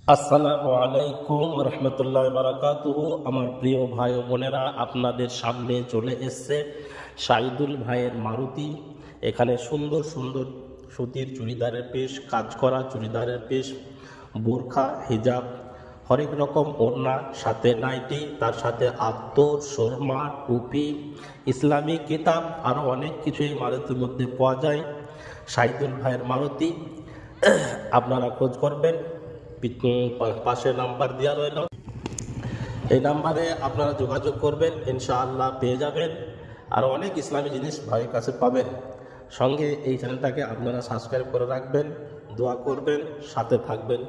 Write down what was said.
আসসালামু আলাইকুম রহমতুল্লাহ বারাকাতুহু। আমার প্রিয় ভাই ও বোনেরা, আপনাদের সামনে চলে এসছে শাহিদুল ভাইয়ের মারুতি। এখানে সুন্দর সুন্দর সুতির চুড়িদারের পিস, কাজ করা চুড়িদারের পিস, বোরখা, হিজাব, হরেক রকম ওড়না, সাথে নাইটি, তার সাথে আতর, সুরমা, টুপি, ইসলামিক কিতাব, আরও অনেক কিছু এই মারুতির মধ্যে পাওয়া যায়। শাহিদুল ভাইয়ের মারুতি, আপনারা খোঁজ করবেন। পাশে নাম্বার দেওয়া রইল, এই নাম্বারে আপনারা যোগাযোগ করবেন, ইনশাআল্লাহ পেয়ে যাবেন। আর অনেক ইসলামী জিনিস ভাইয়ের কাছে পাবেন। সঙ্গে এই চ্যানেলটাকে আপনারা সাবস্ক্রাইব করে রাখবেন, দোয়া করবেন, সাথে থাকবেন।